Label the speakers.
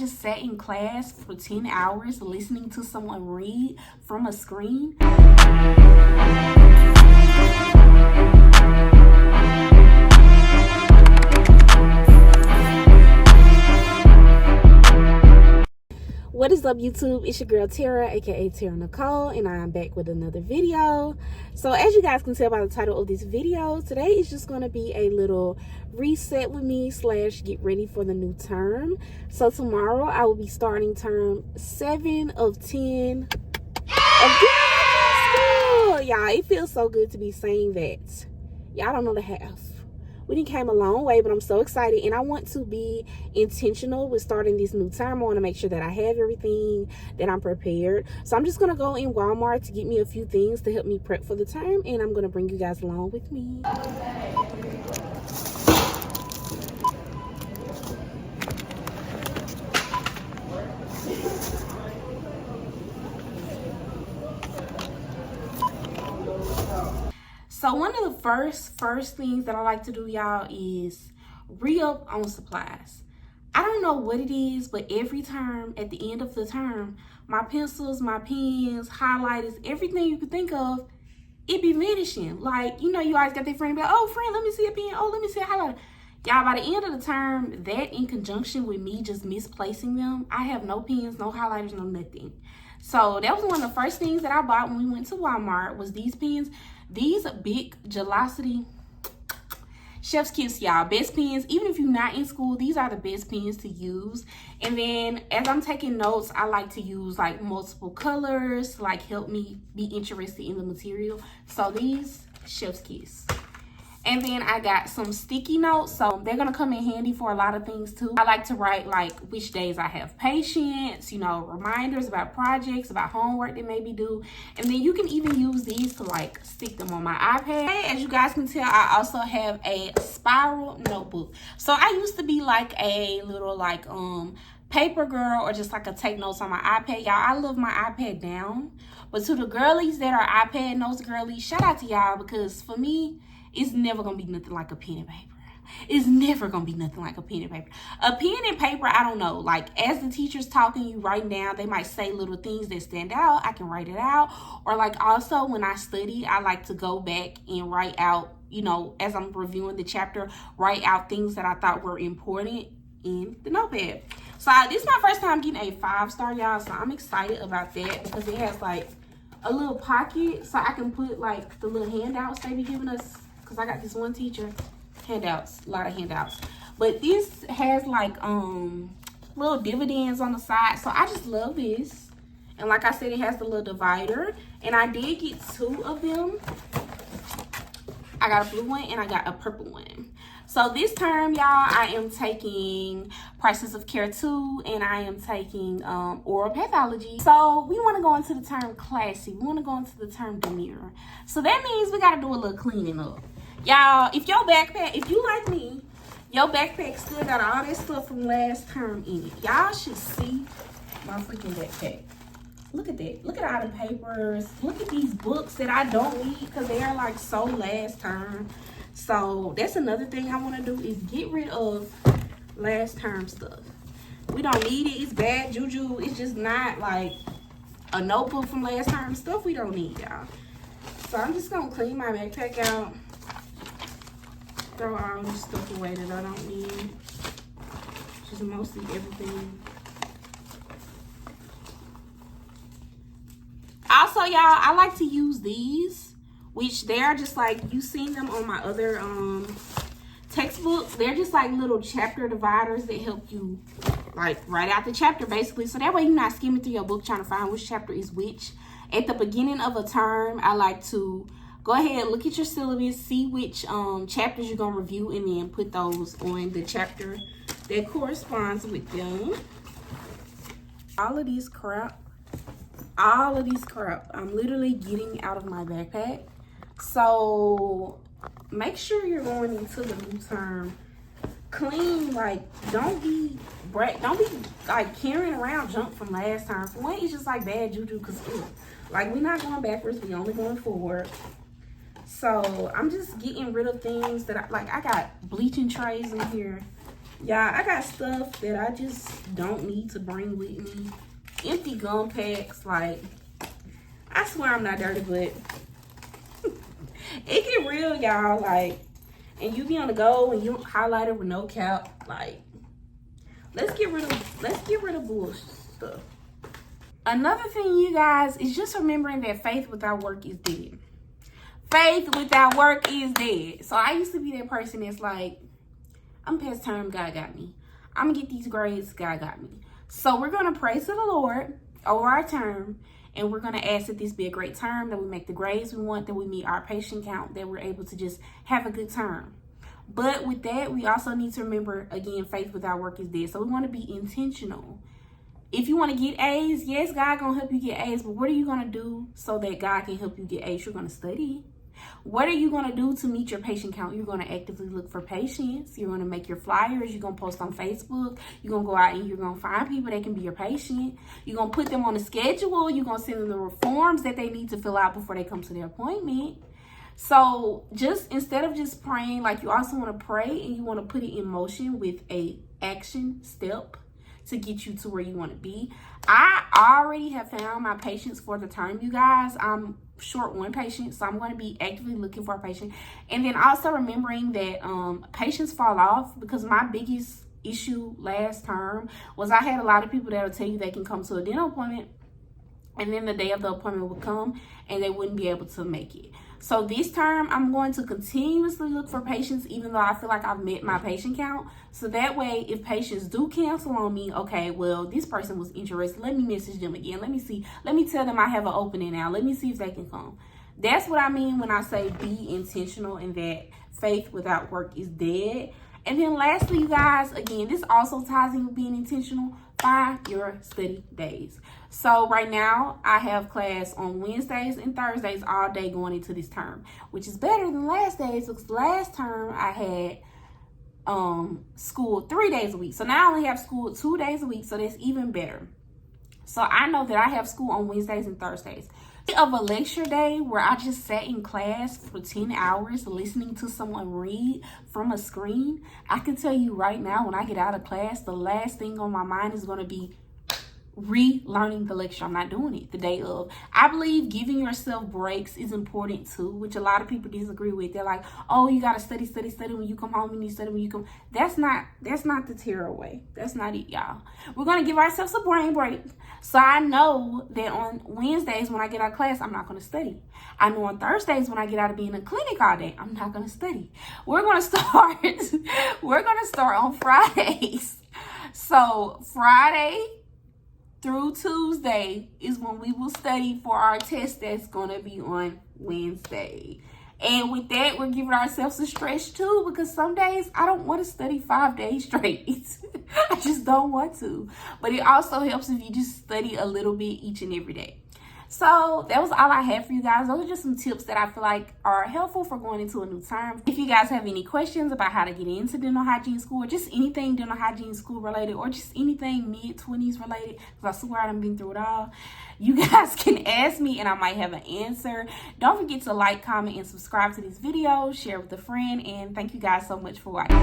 Speaker 1: Just sat in class for 10 hours listening to someone read from a screen. What is up, YouTube? It's your girl Tara, aka Tara Nicole, and I am back with another video. So as you guys can tell by the title of this video, today is just going to be a little reset with me / get ready for the new term. So tomorrow I will be starting term 7 of 10 of school. Y'all, it feels so good to be saying that. Y'all don't know the half. We done came a long way, but I'm so excited, and I want to be intentional with starting this new term. I want to make sure that I have everything, that I'm prepared. So I'm just going to go in Walmart to get me a few things to help me prep for the term, and I'm going to bring you guys along with me. So one of the first things that I like to do, y'all, is re-up on supplies. I don't know what it is, but every term, at the end of the term, my pencils, my pens, highlighters, everything you could think of, it be vanishing. Like, you know, you always got that friend be like, oh, friend, let me see a pen. Oh, let me see a highlighter. Y'all, by the end of the term, that in conjunction with me just misplacing them, I have no pens, no highlighters, no nothing. So that was one of the first things that I bought when we went to Walmart was these pens. These big Gelocity Chef's Kiss, y'all. Best pens. Even if you're not in school, these are the best pens to use. And then as I'm taking notes, I like to use like multiple colors to like help me be interested in the material. So these Chef's Kiss. And then I got some sticky notes, so they're gonna come in handy for a lot of things too. I like to write like which days I have patience, you know, reminders about projects, about homework that maybe due. And then you can even use these to like stick them on my iPad. As you guys can tell, I also have a spiral notebook. So I used to be like a little like paper girl or just like a take notes on my iPad. Y'all, I love my iPad down. But to the girlies that are iPad notes girlies, shout out to y'all, because for me, it's never gonna be nothing like a pen and paper. It's never gonna be nothing like a pen and paper. A pen and paper, I don't know, like as the teacher's talking, you write down, they might say little things that stand out. I can write it out. Or like also when I study, I like to go back and write out, you know, as I'm reviewing the chapter, write out things that I thought were important in the notepad. So this is my first time getting a 5-star, y'all. So I'm excited about that because it has like a little pocket so I can put like the little handouts they be giving us. Because I got this one teacher, handouts, a lot of handouts. But this has like little dividends on the side. So I just love this. And like I said, it has the little divider. And I did get 2 of them. I got a blue one and I got a purple one. So this term, y'all, I am taking Prices of Care 2 and I am taking oral pathology. So we want to go into the term classy. We want to go into the term demure. So that means we got to do a little cleaning up. Y'all, if your backpack, if you like me, your backpack still got all that stuff from last term in it. Y'all should see my freaking backpack. Look at that. Look at all the papers. Look at these books that I don't need because they are like so last term. So that's another thing I want to do is get rid of last term stuff. We don't need it. It's bad juju. It's just not like a notebook from last term stuff we don't need, y'all. So I'm just going to clean my backpack out. Throw all this stuff away that I don't need. Just mostly everything. Also, y'all, I like to use these, which they're just like, you seen them on my other textbooks. They're just like little chapter dividers that help you like write out the chapter basically. So that way you're not skimming through your book trying to find which chapter is which. At the beginning of a term, I like to go ahead, look at your syllabus, see which chapters you're going to review, and then put those on the chapter that corresponds with them. All of this crap, I'm literally getting out of my backpack. So make sure you're going into the new term clean. Like, don't be like carrying around junk from last time. For one, it's just like bad juju because like we're not going backwards, we only going forward. So I'm just getting rid of things that I got bleaching trays in here Y'all, I got stuff that I just don't need to bring with me. Empty gum packs. Like, I swear I'm not dirty, but it get real, y'all. Like, and you be on the go and you highlighter with no cap. Like, let's get rid of bullshit stuff. Another thing, you guys, is just remembering that faith without work is dead. Faith without work is dead. So I used to be that person that's like, I'm past term, God got me. I'm gonna get these grades, God got me. So we're gonna pray to the Lord over our term, and we're gonna ask that this be a great term, that we make the grades we want, that we meet our patient count, that we're able to just have a good term. But with that, we also need to remember, again, faith without work is dead. So we want to be intentional. If you want to get A's, yes, God gonna help you get A's, but what are you gonna do so that God can help you get A's? You're gonna study. What are you going to do to meet your patient count? You're going to actively look for patients. You're going to make your flyers. You're going to post on Facebook. You're going to go out and you're going to find people that can be your patient. You're going to put them on a schedule. You're going to send them the forms that they need to fill out before they come to their appointment. So just instead of just praying, like, you also want to pray and you want to put it in motion with a action step to get you to where you want to be. I already have found my patients for the term, you guys. I'm short one patient, so I'm going to be actively looking for a patient. And then also remembering that patients fall off, because my biggest issue last term was I had a lot of people that will tell you they can come to a dental appointment, and then the day of the appointment would come and they wouldn't be able to make it. So this term, I'm going to continuously look for patients, even though I feel like I've met my patient count. So that way, if patients do cancel on me, okay, well, this person was interested. Let me message them again. Let me see. Let me tell them I have an opening now. Let me see if they can come. That's what I mean when I say be intentional, and that faith without work is dead. And then lastly, you guys, again, this also ties in with being intentional. Find your study days. So right now, I have class on Wednesdays and Thursdays all day going into this term, which is better than last days, because last term I had school 3 days a week. So now I only have school 2 days a week, so that's even better. So I know that I have school on Wednesdays and Thursdays. Of a lecture day where I just sat in class for 10 hours listening to someone read from a screen, I can tell you right now, when I get out of class, the last thing on my mind is going to be relearning the lecture. I'm not doing it the day of. I believe giving yourself breaks is important too, which a lot of people disagree with. They're like, oh, you got to study when you come home, and you study when you come. That's not the Tara way. That's not it, y'all. We're going to give ourselves a brain break. So I know that on Wednesdays when I get out of class, I'm not going to study. I know on Thursdays when I get out of being in a clinic all day, I'm not going to study. We're going to start on Fridays. So Friday through Tuesday is when we will study for our test that's going to be on Wednesday. And with that, we're giving ourselves a stretch too, because some days I don't want to study 5 days straight. I just don't want to. But it also helps if you just study a little bit each and every day. So that was all I had for you guys. Those are just some tips that I feel like are helpful for going into a new term. If you guys have any questions about how to get into dental hygiene school, or just anything dental hygiene school related, or just anything mid-20s related, because I swear I've been through it all, you guys can ask me and I might have an answer. Don't forget to like, comment, and subscribe to this video. Share with a friend. And thank you guys so much for watching.